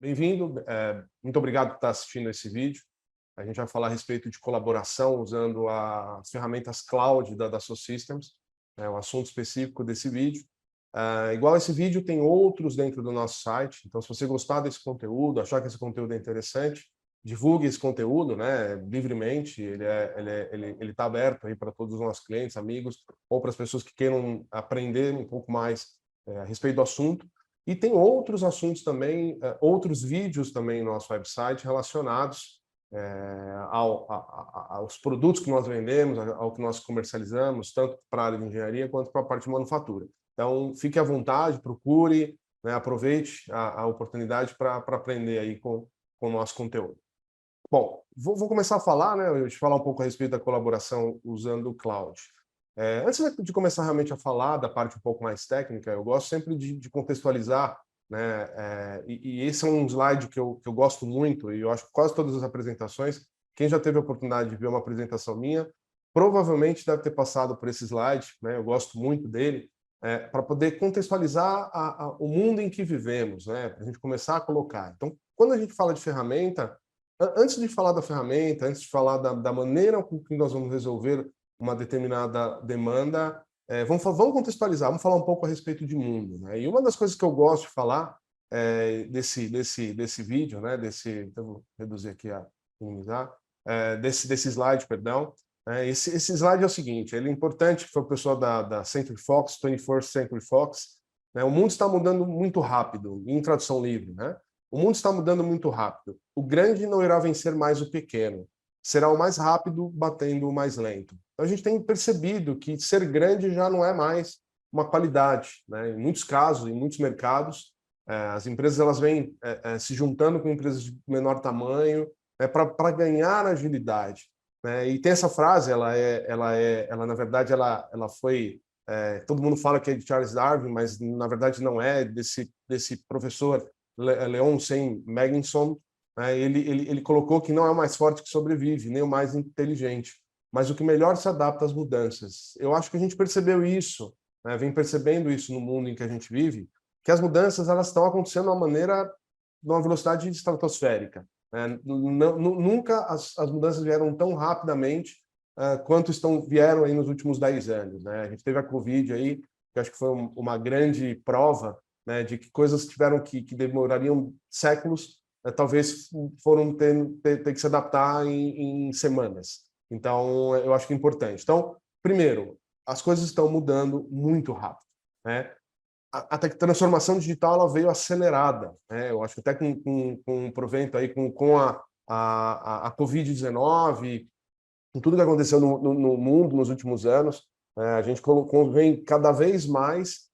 Bem-vindo, muito obrigado por estar assistindo esse vídeo. A gente vai falar a respeito de colaboração usando as ferramentas cloud da Dassault Systems, é um assunto específico desse vídeo. Igual esse vídeo, tem outros dentro do nosso site, então se você gostar desse conteúdo, achar que esse conteúdo é interessante, divulgue esse conteúdo, né, livremente, ele está aberto aí para todos os nossos clientes, amigos, ou para as pessoas que queiram aprender um pouco mais a respeito do assunto. E tem outros assuntos também, outros vídeos também no nosso website relacionados aos produtos que nós vendemos, ao que nós comercializamos, tanto para a área de engenharia quanto para a parte de manufatura. Então, fique à vontade, procure, né, aproveite a oportunidade para aprender aí com o nosso conteúdo. Bom, vou começar a falar, né, te falar um pouco a respeito da colaboração usando o cloud. Antes de começar realmente a falar da parte um pouco mais técnica, eu gosto sempre de contextualizar, né, e esse é um slide que eu gosto muito, e eu acho que quase todas as apresentações, quem já teve a oportunidade de ver uma apresentação minha, provavelmente deve ter passado por esse slide, né, eu gosto muito dele, para poder contextualizar o mundo em que vivemos, né, para a gente começar a colocar. Então, quando a gente fala de ferramenta, antes de falar da ferramenta, antes de falar da maneira com que nós vamos resolver uma determinada demanda, vamos contextualizar, vamos falar um pouco a respeito de mundo, né? E uma das coisas que eu gosto de falar desse vídeo, né? Eu vou reduzir aqui a minimizar, desse slide, perdão. Esse slide é o seguinte, ele é importante, que foi o pessoal da Century Fox, 21st Century Fox, né? O mundo está mudando muito rápido, em tradução livre, né? O mundo está mudando muito rápido. O grande não irá vencer mais o pequeno. Será o mais rápido batendo o mais lento. Então, a gente tem percebido que ser grande já não é mais uma qualidade, né? Em muitos casos, em muitos mercados, as empresas elas vêm se juntando com empresas de menor tamanho, para ganhar agilidade, né? E tem essa frase, ela na verdade, ela foi... todo mundo fala que é de Charles Darwin, mas na verdade não é, desse professor Leon Megginson, né? Ele colocou que não é o mais forte que sobrevive, nem o mais inteligente, mas o que melhor se adapta às mudanças. Eu acho que a gente percebeu isso, né? Vem percebendo isso no mundo em que a gente vive, que as mudanças elas estão acontecendo de uma velocidade estratosférica, né? Nunca as mudanças vieram tão rapidamente quanto vieram aí nos últimos 10 anos, né? A gente teve a Covid aí, que acho que foi uma grande prova, né, de que coisas que demorariam séculos, talvez foram ter que se adaptar em semanas. Então, eu acho que é importante. Então, primeiro, as coisas estão mudando muito rápido, né? A transformação digital ela veio acelerada, né? Eu acho que até com provento aí, com a Covid-19, com tudo que aconteceu no mundo nos últimos anos, a gente vem cada vez mais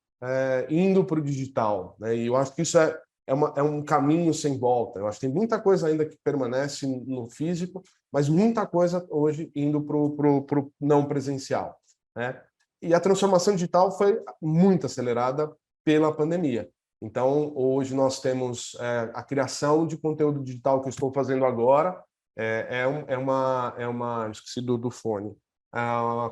indo para o digital, né? E eu acho que isso é um caminho sem volta. Eu acho que tem muita coisa ainda que permanece no físico, mas muita coisa hoje indo para o não presencial, né? E a transformação digital foi muito acelerada pela pandemia. Então, hoje nós temos a criação de conteúdo digital que eu estou fazendo agora, esqueci do fone.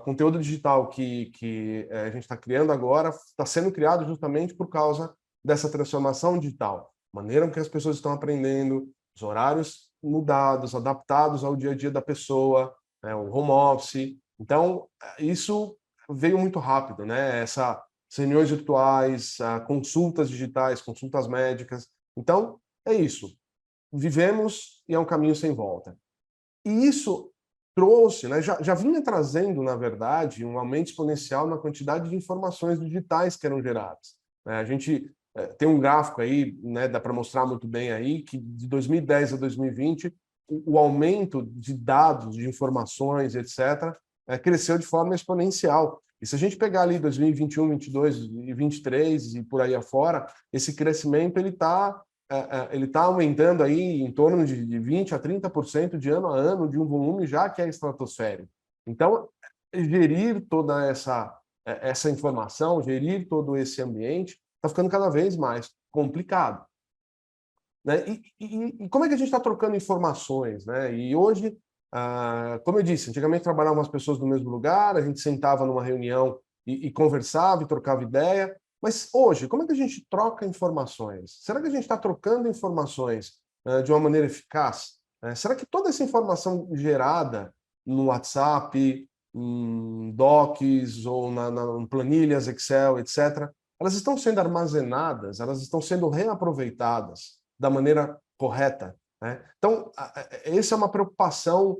Conteúdo digital que a gente está criando agora está sendo criado justamente por causa dessa transformação digital. A maneira que as pessoas estão aprendendo, os horários mudados, adaptados ao dia a dia da pessoa, né, o home office. Então, isso veio muito rápido, né? Essas reuniões virtuais, consultas digitais, consultas médicas. Então, é isso. Vivemos e é um caminho sem volta. E isso trouxe, né, já vinha trazendo, na verdade, um aumento exponencial na quantidade de informações digitais que eram geradas. A gente tem um gráfico aí, né, dá para mostrar muito bem aí, que de 2010 a 2020, o aumento de dados, de informações, etc., cresceu de forma exponencial. E se a gente pegar ali 2021, 22 e 23 e por aí afora, esse crescimento ele está aumentando aí em torno de 20% a 30% de ano a ano, de um volume já que é estratosférico. Então, gerir toda essa informação, gerir todo esse ambiente, está ficando cada vez mais complicado, né? E como é que a gente está trocando informações, né? E hoje, como eu disse, antigamente trabalhavam as pessoas no mesmo lugar, a gente sentava numa reunião e conversava e trocava ideia. Mas hoje, como é que a gente troca informações? Será que a gente está trocando informações de uma maneira eficaz? Será que toda essa informação gerada no WhatsApp, em docs ou em planilhas Excel, etc., elas estão sendo armazenadas, elas estão sendo reaproveitadas da maneira correta, né? Então, essa é uma preocupação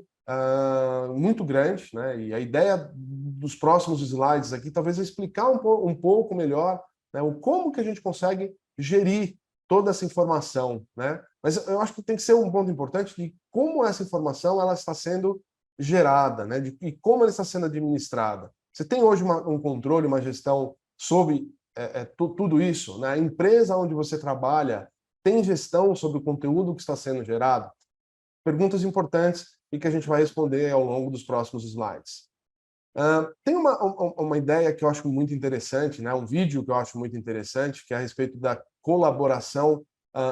muito grande, né? E a ideia dos próximos slides aqui talvez é explicar um pouco melhor, né, o como que a gente consegue gerir toda essa informação, né? Mas eu acho que tem que ser um ponto importante de como essa informação ela está sendo gerada, né? E como ela está sendo administrada. Você tem hoje um controle, uma gestão sobre tudo isso, né? A empresa onde você trabalha tem gestão sobre o conteúdo que está sendo gerado? Perguntas importantes e que a gente vai responder ao longo dos próximos slides. Tem uma ideia que eu acho muito interessante, né? Um vídeo que eu acho muito interessante, que é a respeito da colaboração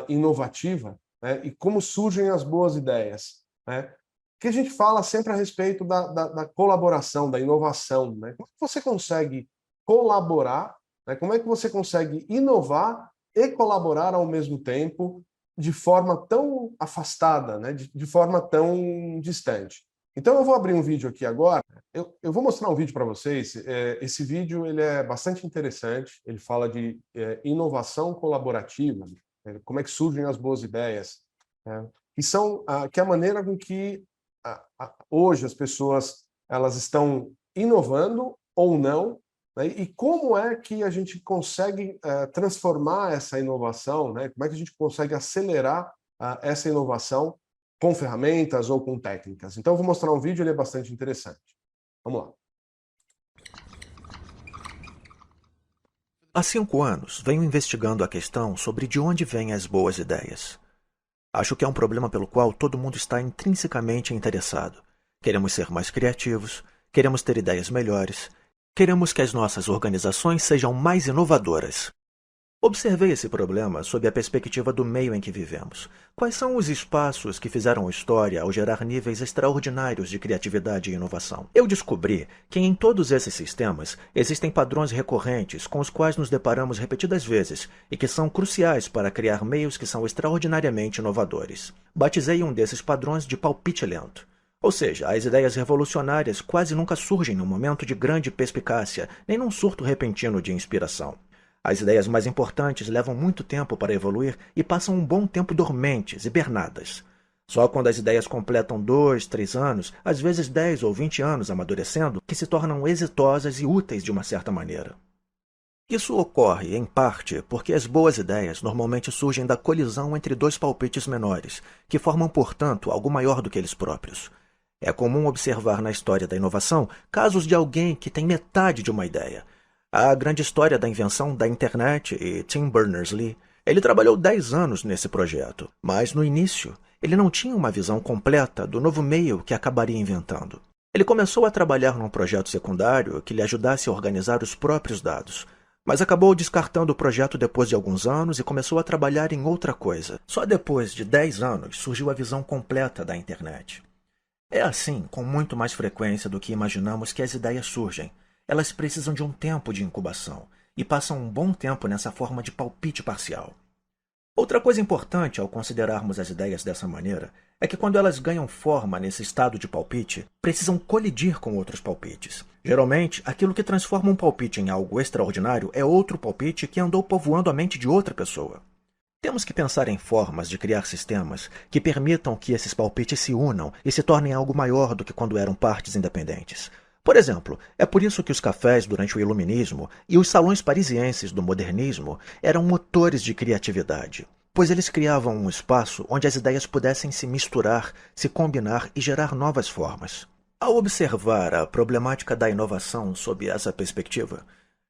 inovativa, né? E como surgem as boas ideias, né? Que a gente fala sempre a respeito da colaboração, da inovação, né? Como é que você consegue colaborar, né? Como é que você consegue inovar e colaborar ao mesmo tempo de forma tão afastada, né? De forma tão distante? Então eu vou abrir um vídeo aqui agora, eu vou mostrar um vídeo para vocês, esse vídeo ele é bastante interessante, ele fala de inovação colaborativa, como é que surgem as boas ideias, né? Que é a maneira com que hoje as pessoas elas estão inovando ou não, né? E como é que a gente consegue transformar essa inovação, né? Como é que a gente consegue acelerar essa inovação com ferramentas ou com técnicas. Então eu vou mostrar um vídeo, ele é bastante interessante. Vamos lá. Há 5 anos, venho investigando a questão sobre de onde vêm as boas ideias. Acho que é um problema pelo qual todo mundo está intrinsecamente interessado. Queremos ser mais criativos, queremos ter ideias melhores, queremos que as nossas organizações sejam mais inovadoras. Observei esse problema sob a perspectiva do meio em que vivemos. Quais são os espaços que fizeram história ao gerar níveis extraordinários de criatividade e inovação? Eu descobri que em todos esses sistemas existem padrões recorrentes com os quais nos deparamos repetidas vezes e que são cruciais para criar meios que são extraordinariamente inovadores. Batizei um desses padrões de palpite lento. Ou seja, as ideias revolucionárias quase nunca surgem num momento de grande perspicácia, nem num surto repentino de inspiração. As ideias mais importantes levam muito tempo para evoluir e passam um bom tempo dormentes, hibernadas. Só quando as ideias completam 2, 3 anos, às vezes 10 ou 20 anos amadurecendo, que se tornam exitosas e úteis de uma certa maneira. Isso ocorre, em parte, porque as boas ideias normalmente surgem da colisão entre dois palpites menores, que formam, portanto, algo maior do que eles próprios. É comum observar na história da inovação casos de alguém que tem metade de uma ideia. A grande história da invenção da internet e Tim Berners-Lee. Ele trabalhou 10 anos nesse projeto, mas no início ele não tinha uma visão completa do novo meio que acabaria inventando. Ele começou a trabalhar num projeto secundário que lhe ajudasse a organizar os próprios dados, mas acabou descartando o projeto depois de alguns anos e começou a trabalhar em outra coisa. Só depois de 10 anos surgiu a visão completa da internet. É assim, com muito mais frequência do que imaginamos que as ideias surgem. Elas precisam de um tempo de incubação e passam um bom tempo nessa forma de palpite parcial. Outra coisa importante ao considerarmos as ideias dessa maneira é que quando elas ganham forma nesse estado de palpite, precisam colidir com outros palpites. Geralmente, aquilo que transforma um palpite em algo extraordinário é outro palpite que andou povoando a mente de outra pessoa. Temos que pensar em formas de criar sistemas que permitam que esses palpites se unam e se tornem algo maior do que quando eram partes independentes. Por exemplo, é por isso que os cafés durante o Iluminismo e os salões parisienses do modernismo eram motores de criatividade, pois eles criavam um espaço onde as ideias pudessem se misturar, se combinar e gerar novas formas. Ao observar a problemática da inovação sob essa perspectiva,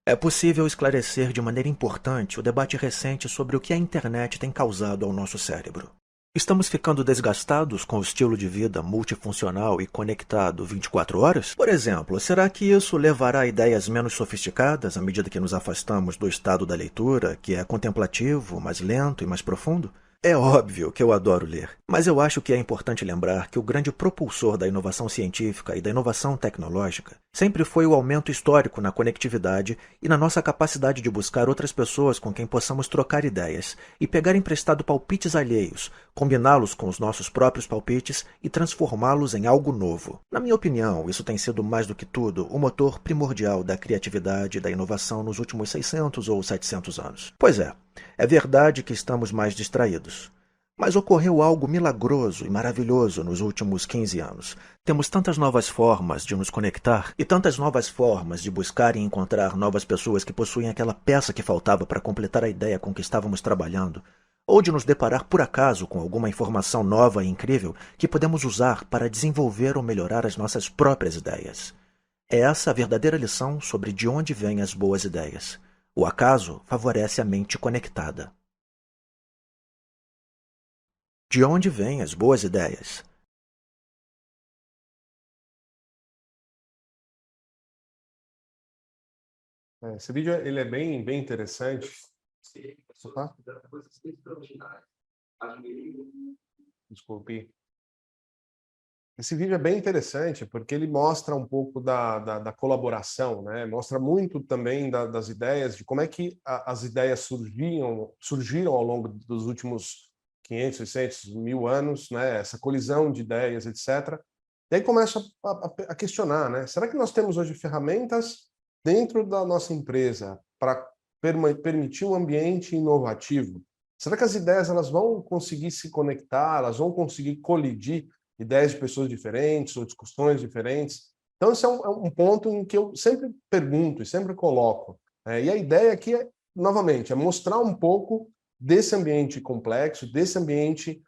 é possível esclarecer de maneira importante o debate recente sobre o que a internet tem causado ao nosso cérebro. Estamos ficando desgastados com o estilo de vida multifuncional e conectado 24 horas? Por exemplo, será que isso levará a ideias menos sofisticadas à medida que nos afastamos do estado da leitura, que é contemplativo, mais lento e mais profundo? É óbvio que eu adoro ler, mas eu acho que é importante lembrar que o grande propulsor da inovação científica e da inovação tecnológica sempre foi o aumento histórico na conectividade e na nossa capacidade de buscar outras pessoas com quem possamos trocar ideias e pegar emprestado palpites alheios, combiná-los com os nossos próprios palpites e transformá-los em algo novo. Na minha opinião, isso tem sido mais do que tudo o motor primordial da criatividade e da inovação nos últimos 600 ou 700 anos. Pois é verdade que estamos mais distraídos. Mas ocorreu algo milagroso e maravilhoso nos últimos 15 anos. Temos tantas novas formas de nos conectar e tantas novas formas de buscar e encontrar novas pessoas que possuem aquela peça que faltava para completar a ideia com que estávamos trabalhando, ou de nos deparar por acaso com alguma informação nova e incrível que podemos usar para desenvolver ou melhorar as nossas próprias ideias. É essa a verdadeira lição sobre de onde vêm as boas ideias. O acaso favorece a mente conectada. De onde vêm as boas ideias? Esse vídeo ele é bem interessante. Opa, desculpe. Esse vídeo é bem interessante porque ele mostra um pouco da colaboração, né? Mostra muito também das ideias, de como é que as ideias surgiram ao longo dos últimos 500, 600, 1000 anos, né? Essa colisão de ideias, etc. E aí começa a questionar, né? Será que nós temos hoje ferramentas dentro da nossa empresa para permitir um ambiente inovativo? Será que as ideias elas vão conseguir se conectar, elas vão conseguir colidir ideias de pessoas diferentes ou discussões diferentes? Então, esse é um ponto em que eu sempre pergunto e sempre coloco. E a ideia aqui, novamente, é mostrar um pouco desse ambiente complexo, desse ambiente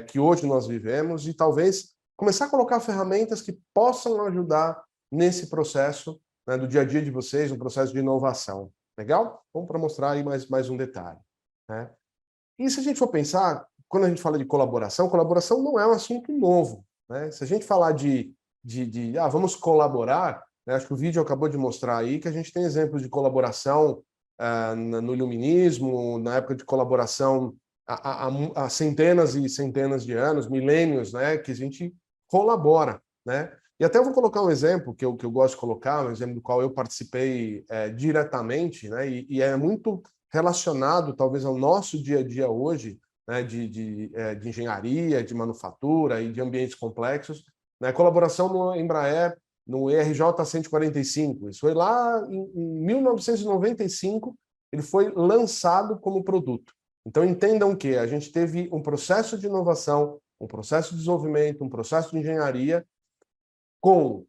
que hoje nós vivemos e talvez começar a colocar ferramentas que possam ajudar nesse processo, né, do dia a dia de vocês, um processo de inovação. Legal? Vamos para mostrar aí mais um detalhe, né? E se a gente for pensar, quando a gente fala de colaboração não é um assunto novo, né? Se a gente falar vamos colaborar, né? Acho que o vídeo acabou de mostrar aí que a gente tem exemplos de colaboração no iluminismo, na época de colaboração há centenas e centenas de anos, milênios, né? Que a gente colabora, né? E até eu vou colocar um exemplo que eu gosto de colocar, um exemplo do qual eu participei diretamente, né? E é muito relacionado, talvez, ao nosso dia a dia hoje, né? De engenharia, de manufatura e de ambientes complexos, né? Colaboração no Embraer, no ERJ 145. Isso foi lá em 1995, ele foi lançado como produto. Então, entendam que a gente teve um processo de inovação, um processo de desenvolvimento, um processo de engenharia com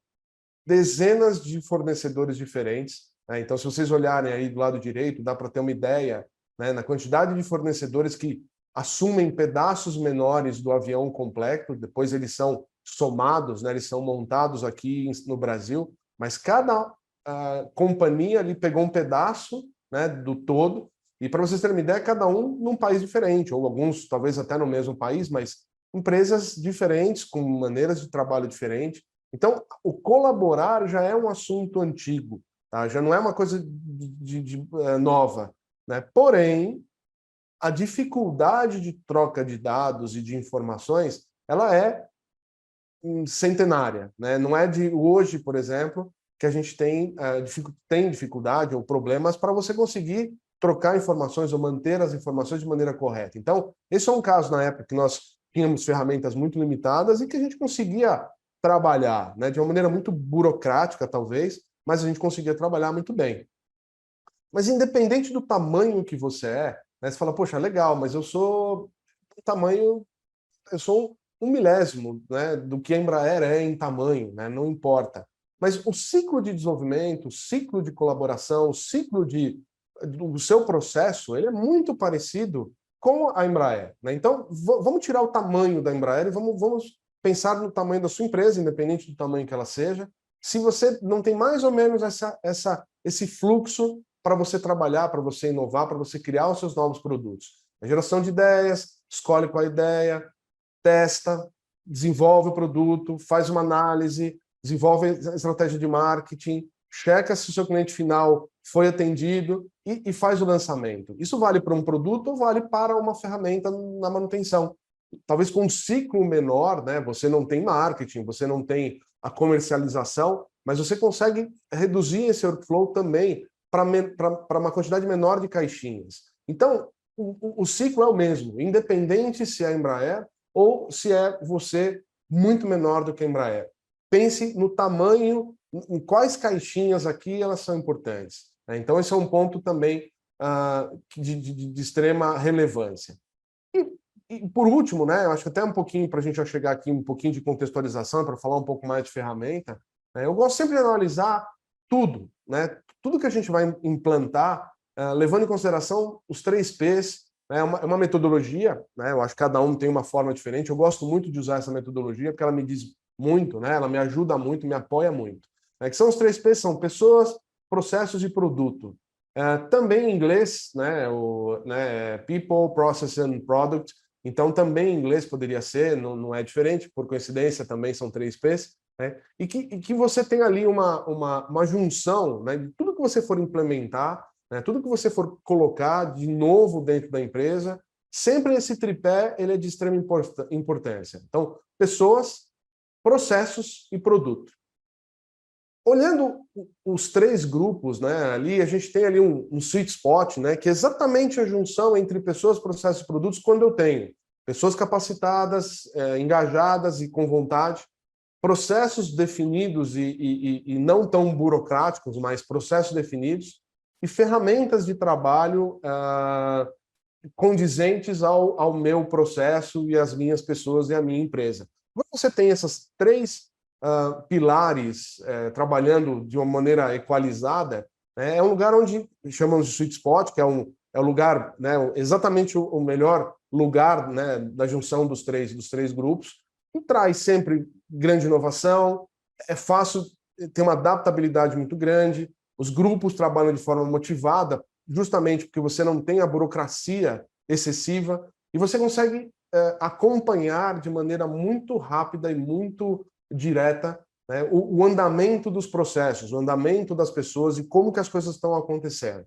dezenas de fornecedores diferentes, né? Então, se vocês olharem aí do lado direito, dá para ter uma ideia, né, na quantidade de fornecedores que assumem pedaços menores do avião completo, depois eles são somados, né, eles são montados aqui no Brasil, mas cada companhia ali pegou um pedaço, né, do todo, e para vocês terem uma ideia, cada um num país diferente, ou alguns talvez até no mesmo país, mas empresas diferentes, com maneiras de trabalho diferentes. Então, o colaborar já é um assunto antigo, tá? Já não é uma coisa nova, né? Porém, a dificuldade de troca de dados e de informações, ela é centenária, né? Não é de hoje, por exemplo, que a gente tem dificuldade ou problemas para você conseguir trocar informações ou manter as informações de maneira correta. Então, esse é um caso na época que nós tínhamos ferramentas muito limitadas e que a gente conseguia trabalhar, né, de uma maneira muito burocrática, talvez, mas a gente conseguia trabalhar muito bem. Mas independente do tamanho que você né, você fala, poxa, legal, mas eu sou eu sou um milésimo, né, do que a Embraer é em tamanho, né, não importa. Mas o ciclo de desenvolvimento, o ciclo de colaboração, o ciclo do seu processo, ele é muito parecido com a Embraer, né? Então, vamos tirar o tamanho da Embraer e vamos pensar no tamanho da sua empresa, independente do tamanho que ela seja. Se você não tem mais ou menos esse fluxo para você trabalhar, para você inovar, para você criar os seus novos produtos. A geração de ideias, escolhe qual ideia, testa, desenvolve o produto, faz uma análise, desenvolve a estratégia de marketing, checa se o seu cliente final foi atendido e faz o lançamento. Isso vale para um produto ou vale para uma ferramenta na manutenção. Talvez com um ciclo menor, né, você não tem marketing, você não tem a comercialização, mas você consegue reduzir esse workflow também para uma quantidade menor de caixinhas. Então, o ciclo é o mesmo, independente se é a Embraer ou se é você muito menor do que a Embraer. Pense no tamanho, em quais caixinhas aqui elas são importantes. Né? Então, esse é um ponto também de extrema relevância. E por último, né, eu acho que até um pouquinho, para a gente já chegar aqui, um pouquinho de contextualização, para falar um pouco mais de ferramenta, né, eu gosto sempre de analisar tudo, né, tudo que a gente vai implantar, levando em consideração os 3 Ps, né, é uma metodologia, né, eu acho que cada um tem uma forma diferente, eu gosto muito de usar essa metodologia, porque ela me diz muito, né, ela me ajuda muito, me apoia muito. Né, que são os 3 Ps, são pessoas, processos e produto. Também em inglês, né, People, Process and Product. Então, também em inglês poderia ser, não é diferente, por coincidência também são 3 Ps, né? E que você tem ali uma junção, né, de tudo que você for implementar, né, tudo que você for colocar de novo dentro da empresa, sempre esse tripé ele é de extrema importância. Então, pessoas, processos e produto. Olhando os 3 grupos, né, ali a gente tem ali um sweet spot, né, que é exatamente a junção entre pessoas, processos e produtos, quando eu tenho pessoas capacitadas, engajadas e com vontade, processos definidos e não tão burocráticos, mas processos definidos, e ferramentas de trabalho condizentes ao meu processo e às minhas pessoas e à minha empresa. Quando você tem essas 3 pilares trabalhando de uma maneira equalizada, é um lugar onde chamamos de sweet spot, que é o lugar, né, exatamente o melhor lugar, né, da junção dos três grupos, e traz sempre grande inovação, é fácil, tem uma adaptabilidade muito grande, os grupos trabalham de forma motivada, justamente porque você não tem a burocracia excessiva, e você consegue acompanhar de maneira muito rápida e muito direta, né, o andamento dos processos, o andamento das pessoas e como que as coisas estão acontecendo.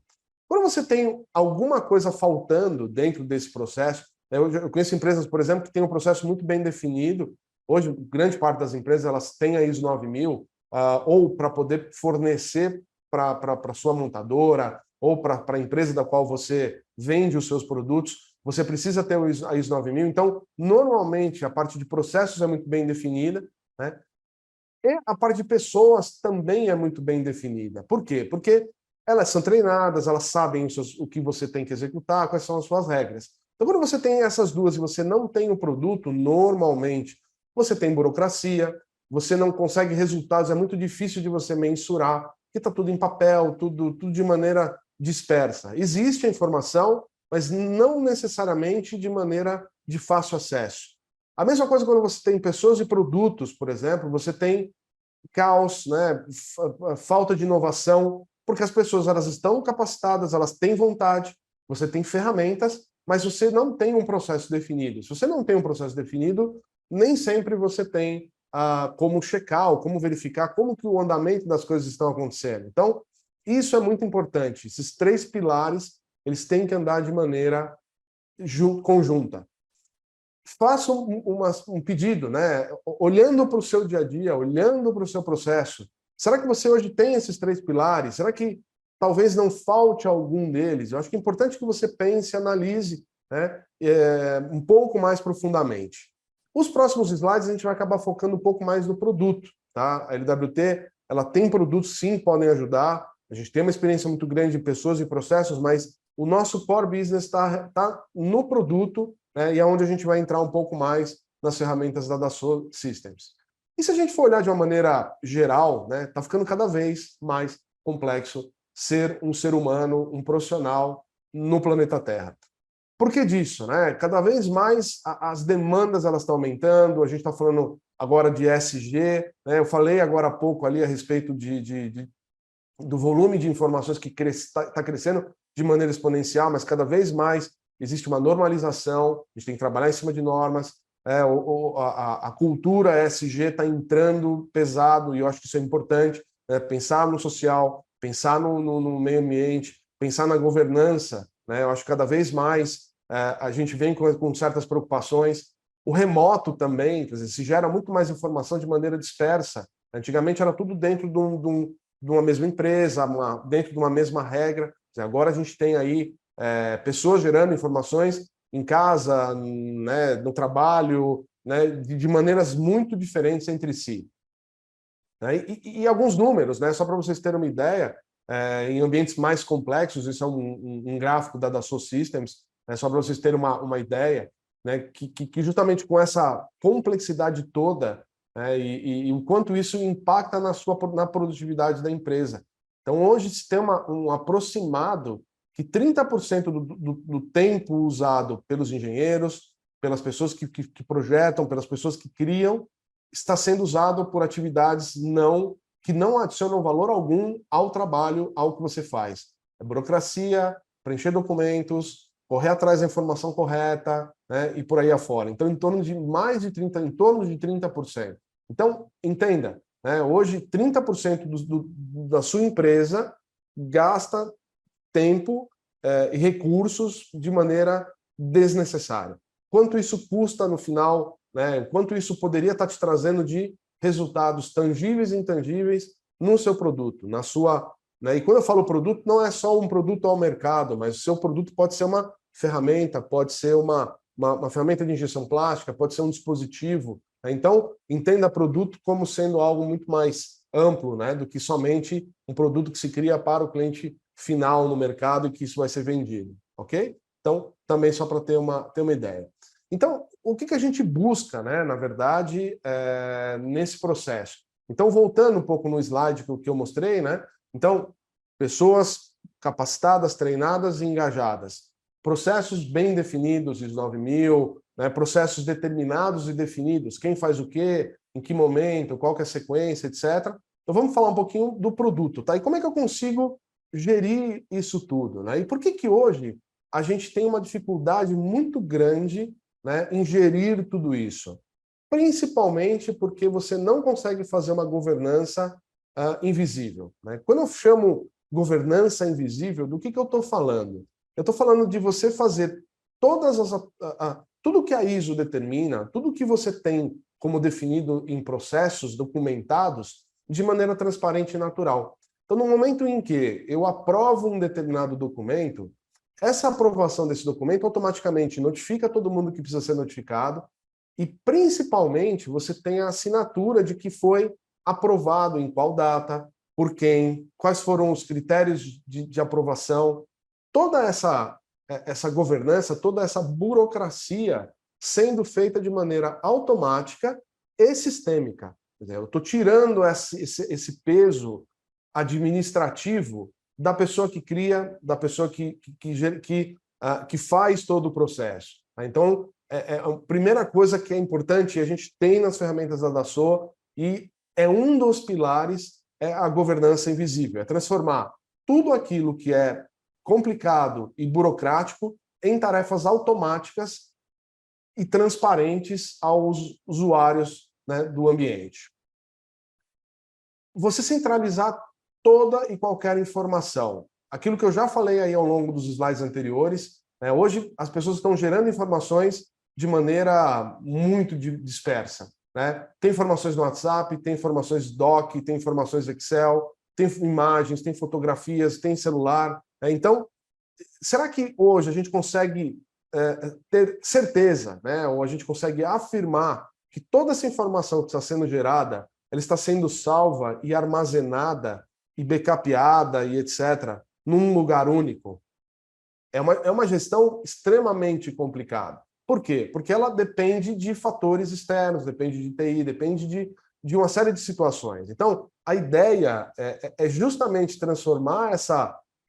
Quando você tem alguma coisa faltando dentro desse processo, eu conheço empresas, por exemplo, que têm um processo muito bem definido. Hoje, grande parte das empresas elas têm a ISO 9000, ou para poder fornecer para a sua montadora, ou para a empresa da qual você vende os seus produtos, você precisa ter a ISO 9000. Então, normalmente, a parte de processos é muito bem definida, né? E a parte de pessoas também é muito bem definida. Por quê? Porque elas são treinadas, elas sabem o que você tem que executar, quais são as suas regras. Então, quando você tem essas duas e você não tem o produto, normalmente, você tem burocracia, você não consegue resultados, é muito difícil de você mensurar, porque está tudo em papel, tudo de maneira dispersa. Existe a informação, mas não necessariamente de maneira de fácil acesso. A mesma coisa quando você tem pessoas e produtos, por exemplo, você tem caos, né, falta de inovação, porque as pessoas elas estão capacitadas, elas têm vontade, você tem ferramentas, mas você não tem um processo definido. Se você não tem um processo definido, nem sempre você tem como checar, ou como verificar como que o andamento das coisas estão acontecendo. Então, isso é muito importante. Esses 3 pilares, eles têm que andar de maneira conjunta. Faça um pedido, né? Olhando para o seu dia a dia, olhando para o seu processo. Será que você hoje tem esses 3 pilares? Será que talvez não falte algum deles? Eu acho que é importante que você pense, analise, né, um pouco mais profundamente. Os próximos slides a gente vai acabar focando um pouco mais no produto. Tá? A LWT ela tem produtos, sim, podem ajudar. A gente tem uma experiência muito grande de pessoas e processos, mas o nosso core business está no produto, né, e é onde a gente vai entrar um pouco mais nas ferramentas da Dassault Systems. E se a gente for olhar de uma maneira geral, né, está ficando cada vez mais complexo ser um ser humano, um profissional no planeta Terra. Por que disso? Né? Cada vez mais as demandas elas estão aumentando, a gente está falando agora de ESG, né? Eu falei agora há pouco ali a respeito do volume de informações que está crescendo de maneira exponencial, mas cada vez mais existe uma normalização, a gente tem que trabalhar em cima de normas, a cultura ESG está entrando pesado, e eu acho que isso é importante, né? Pensar no social, pensar no meio ambiente, pensar na governança, né? Eu acho que cada vez mais a gente vem com certas preocupações. O remoto também, quer dizer, se gera muito mais informação de maneira dispersa. Antigamente era tudo dentro de uma mesma empresa, dentro de uma mesma regra. Agora a gente tem aí pessoas gerando informações em casa, né, no trabalho, né, de maneiras muito diferentes entre si. Né? E alguns números, né, só para vocês terem uma ideia, em ambientes mais complexos, isso é um gráfico da Dassault Systems, só para vocês terem uma ideia, né, que justamente com essa complexidade toda, né, e o quanto isso impacta na produtividade da empresa. Então, hoje se tem um aproximado que 30% do tempo usado pelos engenheiros, pelas pessoas que projetam, pelas pessoas que criam, está sendo usado por atividades que não adicionam valor algum ao trabalho, ao que você faz. É burocracia, preencher documentos, correr atrás da informação correta, né, e por aí afora. Então, em torno de 30%. Então, entenda, né, hoje 30% da sua empresa gasta tempo e recursos de maneira desnecessária. Quanto isso custa no final, né, quanto isso poderia estar te trazendo de resultados tangíveis e intangíveis no seu produto, na sua... Né, e quando eu falo produto, não é só um produto ao mercado, mas o seu produto pode ser uma ferramenta, pode ser uma ferramenta de injeção plástica, pode ser um dispositivo. Né? Então, entenda produto como sendo algo muito mais amplo, né, do que somente um produto que se cria para o cliente final no mercado e que isso vai ser vendido, ok? Então, também só para ter uma ideia. Então, o que a gente busca, né, na verdade, nesse processo? Então, voltando um pouco no slide que eu mostrei, né? Então, pessoas capacitadas, treinadas e engajadas. Processos bem definidos, ISO 9000, né, processos determinados e definidos, quem faz o quê, em que momento, qual que é a sequência, etc. Então, vamos falar um pouquinho do produto, tá? E como é que eu consigo gerir isso tudo, né? E por que hoje a gente tem uma dificuldade muito grande, né, em gerir tudo isso? Principalmente porque você não consegue fazer uma governança invisível, né? Quando eu chamo governança invisível, do que eu estou falando? Eu estou falando de você fazer tudo que a ISO determina, tudo que você tem como definido em processos documentados de maneira transparente e natural. Então, no momento em que eu aprovo um determinado documento, essa aprovação desse documento automaticamente notifica todo mundo que precisa ser notificado e, principalmente, você tem a assinatura de que foi aprovado em qual data, por quem, quais foram os critérios de aprovação. Toda essa governança, toda essa burocracia sendo feita de maneira automática e sistêmica. Eu estou tirando esse peso administrativo da pessoa que cria, da pessoa que faz todo o processo. Então, a primeira coisa que é importante, a gente tem nas ferramentas da Dassault, e é um dos pilares, é a governança invisível, é transformar tudo aquilo que é complicado e burocrático em tarefas automáticas e transparentes aos usuários, né, do ambiente. Você centralizar toda e qualquer informação. Aquilo que eu já falei aí ao longo dos slides anteriores, né, hoje as pessoas estão gerando informações de maneira muito dispersa. Né? Tem informações no WhatsApp, tem informações doc, tem informações Excel, tem imagens, tem fotografias, tem celular. Né? Então, será que hoje a gente consegue ter certeza, né? Ou a gente consegue afirmar que toda essa informação que está sendo gerada, ela está sendo salva e armazenada e backupada e etc., num lugar único? É uma gestão extremamente complicada. Por quê? Porque ela depende de fatores externos, depende de TI, depende de uma série de situações. Então, a ideia é justamente transformar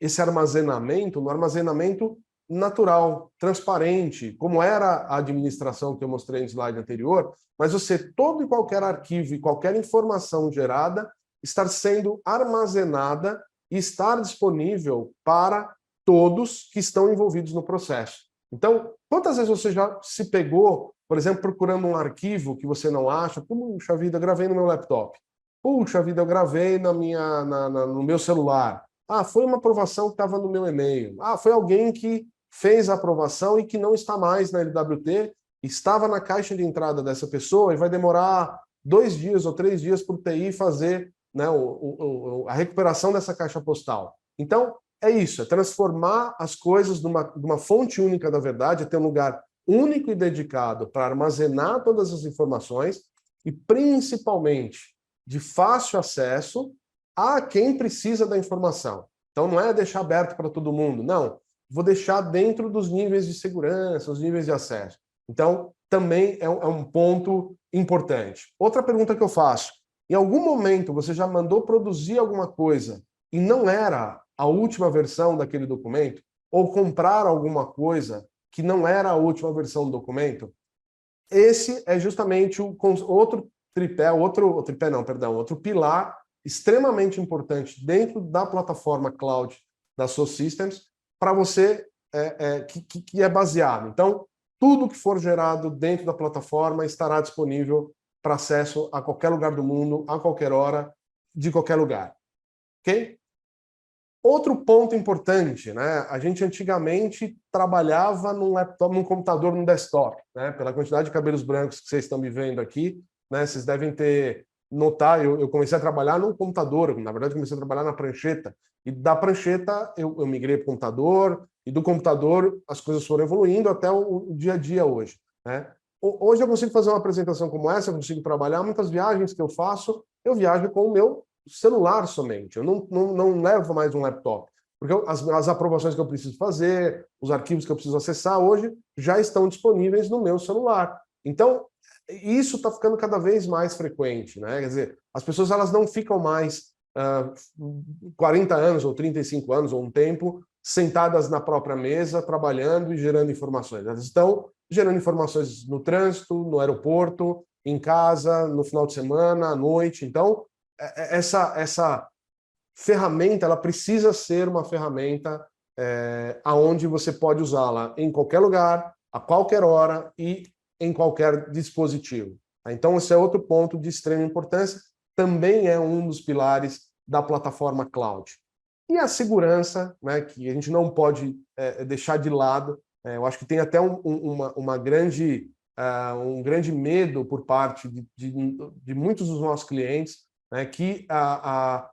esse armazenamento no armazenamento natural, transparente, como era a administração que eu mostrei no slide anterior, mas todo e qualquer arquivo e qualquer informação gerada estar sendo armazenada e estar disponível para todos que estão envolvidos no processo. Então, quantas vezes você já se pegou, por exemplo, procurando um arquivo que você não acha? Puxa vida, gravei no meu laptop. Puxa vida, eu gravei no meu celular. Ah, foi uma aprovação que estava no meu e-mail. Ah, foi alguém que fez a aprovação e que não está mais na LWT, estava na caixa de entrada dessa pessoa e vai demorar 2 dias ou 3 dias para o TI fazer, né, a recuperação dessa caixa postal. Então, é isso, é transformar as coisas numa fonte única da verdade, é ter um lugar único e dedicado para armazenar todas as informações e, principalmente, de fácil acesso a quem precisa da informação. Então, não é deixar aberto para todo mundo, não. Vou deixar dentro dos níveis de segurança, os níveis de acesso. Então, também é um ponto importante. Outra pergunta que eu faço, em algum momento você já mandou produzir alguma coisa e não era a última versão daquele documento? Ou comprar alguma coisa que não era a última versão do documento? Esse é justamente outro outro pilar extremamente importante dentro da plataforma cloud da SoSystems para você, que é baseado. Então, tudo que for gerado dentro da plataforma estará disponível para acesso a qualquer lugar do mundo, a qualquer hora, de qualquer lugar. Ok? Outro ponto importante, né? A gente antigamente trabalhava num laptop, num computador, num desktop, né? Pela quantidade de cabelos brancos que vocês estão me vendo aqui, né? Vocês devem ter notado, eu comecei a trabalhar num computador, na verdade comecei a trabalhar na prancheta, e da prancheta eu migrei para o computador, e do computador as coisas foram evoluindo até o dia a dia hoje, né? Hoje eu consigo fazer uma apresentação como essa, eu consigo trabalhar, muitas viagens que eu faço, eu viajo com o meu celular somente, eu não levo mais um laptop, porque as aprovações que eu preciso fazer, os arquivos que eu preciso acessar hoje, já estão disponíveis no meu celular. Então, isso está ficando cada vez mais frequente, né? Quer dizer, as pessoas elas não ficam mais 40 anos ou 35 anos ou um tempo sentadas na própria mesa, trabalhando e gerando informações. Elas estão gerando informações no trânsito, no aeroporto, em casa, no final de semana, à noite. Então, essa ferramenta ela precisa ser uma ferramenta aonde você pode usá-la em qualquer lugar, a qualquer hora e em qualquer dispositivo. Então, esse é outro ponto de extrema importância, também é um dos pilares da plataforma cloud. E a segurança, né, que a gente não pode deixar de lado, eu acho que tem até um grande medo por parte de muitos dos nossos clientes, né, que,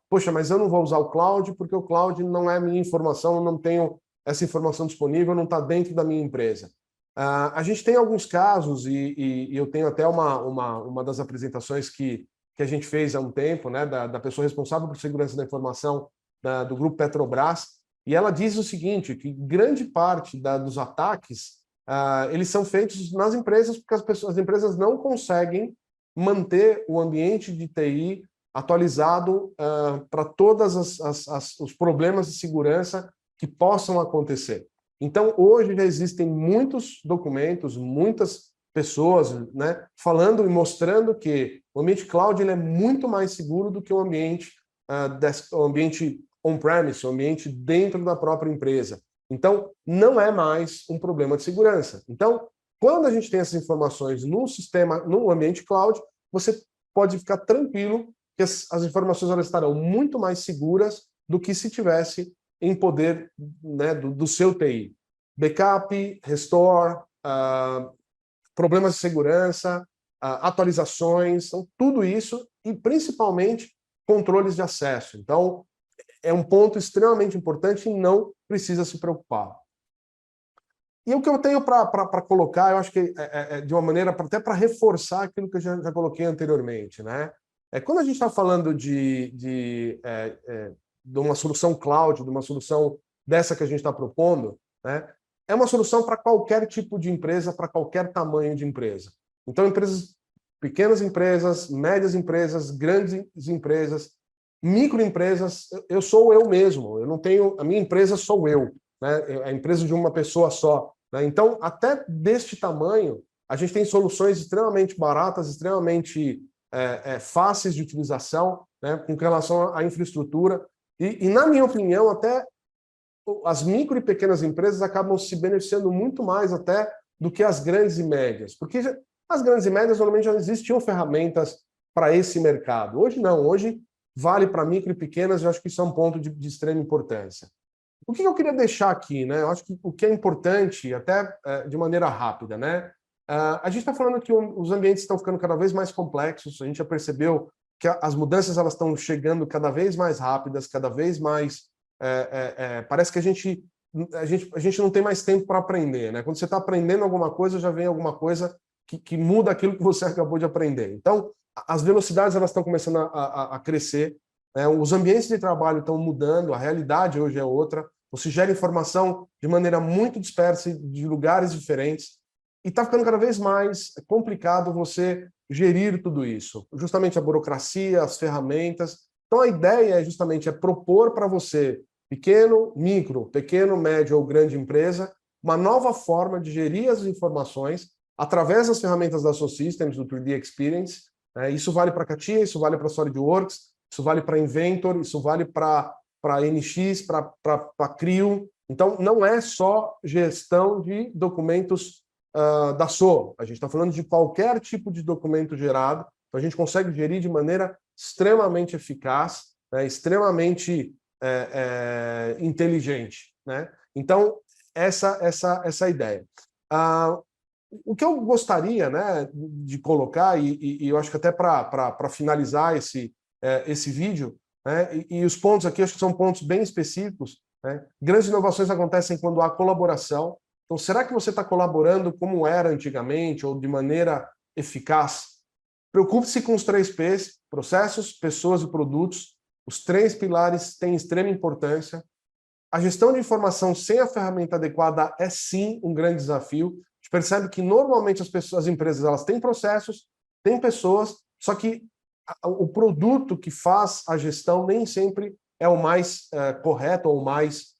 poxa, mas eu não vou usar o cloud porque o cloud não é minha informação, eu não tenho essa informação disponível, não está dentro da minha empresa. A gente tem alguns casos, e eu tenho até uma das apresentações que a gente fez há um tempo, né, da pessoa responsável por segurança da informação do Grupo Petrobras, e ela diz o seguinte, que grande parte dos ataques, eles são feitos nas empresas porque as empresas não conseguem manter o ambiente de TI atualizado para todos os problemas de segurança que possam acontecer. Então, hoje já existem muitos documentos, muitas pessoas, né, falando e mostrando que o ambiente cloud ele é muito mais seguro do que o ambiente on-premise, o ambiente dentro da própria empresa. Então, não é mais um problema de segurança. Então, quando a gente tem essas informações no sistema, no ambiente cloud, você pode ficar tranquilo que as informações elas estarão muito mais seguras do que se tivesse em poder, né, do seu TI. Backup, restore, problemas de segurança, atualizações, então, tudo isso e principalmente controles de acesso. Então, é um ponto extremamente importante e não precisa se preocupar. E o que eu tenho para colocar, eu acho que de uma maneira até para reforçar aquilo que eu já coloquei anteriormente, né? Quando a gente está falando de uma solução cloud, de uma solução dessa que a gente está propondo, né? É uma solução para qualquer tipo de empresa, para qualquer tamanho de empresa. Então, pequenas empresas, médias empresas, grandes empresas, microempresas, eu sou eu mesmo, eu não tenho, a minha empresa sou eu, né? A empresa de uma pessoa só, né? Então, até deste tamanho, a gente tem soluções extremamente baratas, extremamente fáceis de utilização, né? Com relação à infraestrutura, e na minha opinião, até as micro e pequenas empresas acabam se beneficiando muito mais até do que as grandes e médias, porque as grandes e médias normalmente já existiam ferramentas para esse mercado. Hoje não, hoje vale para micro e pequenas, eu acho que isso é um ponto de extrema importância. O que eu queria deixar aqui, né? Eu acho que o que é importante, até de maneira rápida, né? A gente está falando que os ambientes estão ficando cada vez mais complexos, a gente já percebeu que as mudanças elas estão chegando cada vez mais rápidas, cada vez mais... parece que a gente não tem mais tempo para aprender, né? Quando você está aprendendo alguma coisa, já vem alguma coisa que muda aquilo que você acabou de aprender. Então, as velocidades elas estão começando a crescer, né? Os ambientes de trabalho estão mudando, a realidade hoje é outra, você gera informação de maneira muito dispersa, de lugares diferentes, e está ficando cada vez mais complicado você gerir tudo isso. Justamente a burocracia, as ferramentas. Então, a ideia é justamente propor para você, pequeno, médio ou grande empresa, uma nova forma de gerir as informações através das ferramentas da SoSystems, do 3D Experience. Isso vale para a CATIA, isso vale para a SolidWorks, isso vale para Inventor, isso vale para NX, para Creo. Então, não é só gestão de documentos da SO. A gente está falando de qualquer tipo de documento gerado, então a gente consegue gerir de maneira extremamente eficaz, né, extremamente inteligente, né? Então, essa é a ideia. O que eu gostaria, né, de colocar, e eu acho que até para finalizar esse vídeo, né, e os pontos aqui, acho que são pontos bem específicos, né? Grandes inovações acontecem quando há colaboração. Então, será que você está colaborando como era antigamente ou de maneira eficaz? Preocupe-se com os 3 P's, processos, pessoas e produtos. Os 3 pilares têm extrema importância. A gestão de informação sem a ferramenta adequada é sim um grande desafio. A gente percebe que normalmente as empresas elas têm processos, têm pessoas, só que o produto que faz a gestão nem sempre é o mais correto ou o mais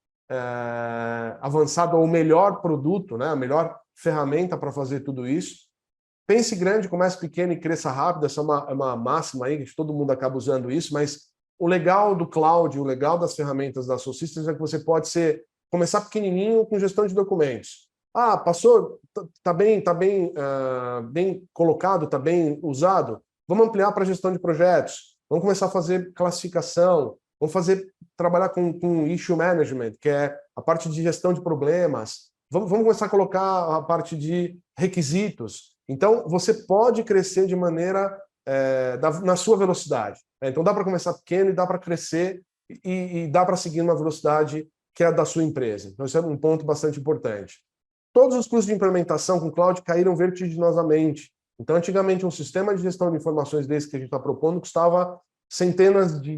avançado ou o melhor produto, né? A melhor ferramenta para fazer tudo isso. Pense grande, comece pequeno e cresça rápido. Essa é uma máxima aí, que todo mundo acaba usando isso, mas o legal do cloud, o legal das ferramentas da SoSystems é que você pode começar pequenininho com gestão de documentos. Passou, tá bem colocado, tá bem usado. Vamos ampliar para gestão de projetos. Vamos começar a fazer classificação. Vamos trabalhar com issue management, que é a parte de gestão de problemas. Vamos começar a colocar a parte de requisitos. Então, você pode crescer de maneira na sua velocidade. Então, dá para começar pequeno e dá para crescer e dá para seguir uma velocidade que é a da sua empresa. Então, isso é um ponto bastante importante. Todos os custos de implementação com cloud caíram vertiginosamente. Então, antigamente, um sistema de gestão de informações desse que a gente está propondo custava centenas de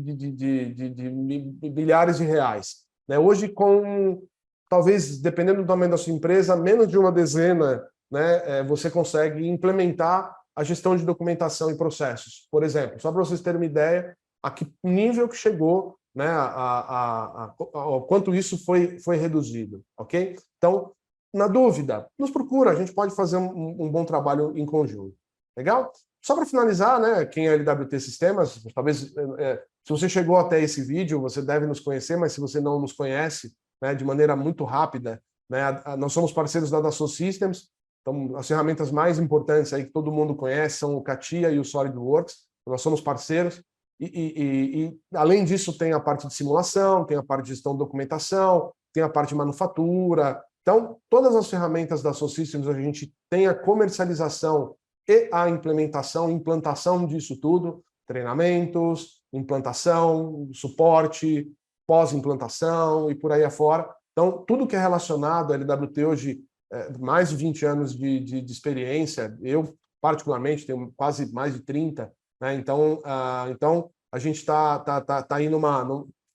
milhares de reais. Hoje, talvez, dependendo do tamanho da sua empresa, menos de uma dezena, né, você consegue implementar a gestão de documentação e processos. Por exemplo, só para vocês terem uma ideia, a que nível que chegou, né, quanto isso foi reduzido, ok? Então, na dúvida, nos procura, a gente pode fazer um bom trabalho em conjunto. Legal? Só para finalizar, né, quem é LWT Sistemas, talvez, se você chegou até esse vídeo, você deve nos conhecer, mas se você não nos conhece, né, de maneira muito rápida, né, nós somos parceiros da SoSystems, então as ferramentas mais importantes aí que todo mundo conhece são o CATIA e o SolidWorks, nós somos parceiros, e além disso tem a parte de simulação, tem a parte de gestão de documentação, tem a parte de manufatura. Então, todas as ferramentas da SoSystems, a gente tem a comercialização e a implantação disso tudo, treinamentos, implantação, suporte, pós-implantação e por aí afora. Então, tudo que é relacionado à LWT hoje, mais de 20 anos de experiência, eu particularmente tenho quase mais de 30, né? Então a gente está indo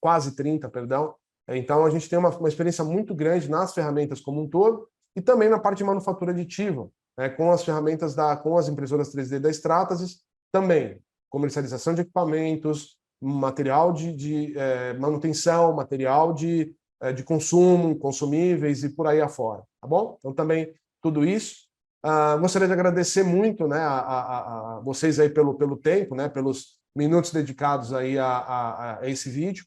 quase 30, perdão. Então, a gente tem uma experiência muito grande nas ferramentas como um todo e também na parte de manufatura aditiva, né, com as ferramentas com as impressoras 3D da Stratasys, também comercialização de equipamentos, material de manutenção, material de consumo, consumíveis e por aí afora, tá bom? Então, também tudo isso. Gostaria de agradecer muito, né, a vocês aí pelo tempo, né, pelos minutos dedicados aí a esse vídeo.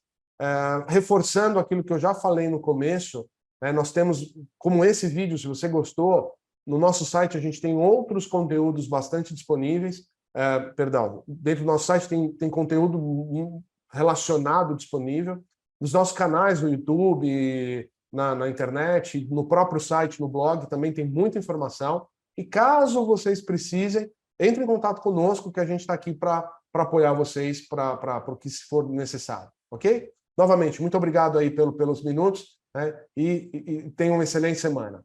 Reforçando aquilo que eu já falei no começo, né, nós temos, como esse vídeo, se você gostou, no nosso site a gente tem outros conteúdos bastante disponíveis, dentro do nosso site tem conteúdo relacionado disponível, nos nossos canais no YouTube, na internet, no próprio site, no blog, também tem muita informação. E caso vocês precisem, entre em contato conosco, que a gente está aqui para apoiar vocês para o que for necessário, ok? Novamente, muito obrigado aí pelos minutos, né? E tenham uma excelente semana.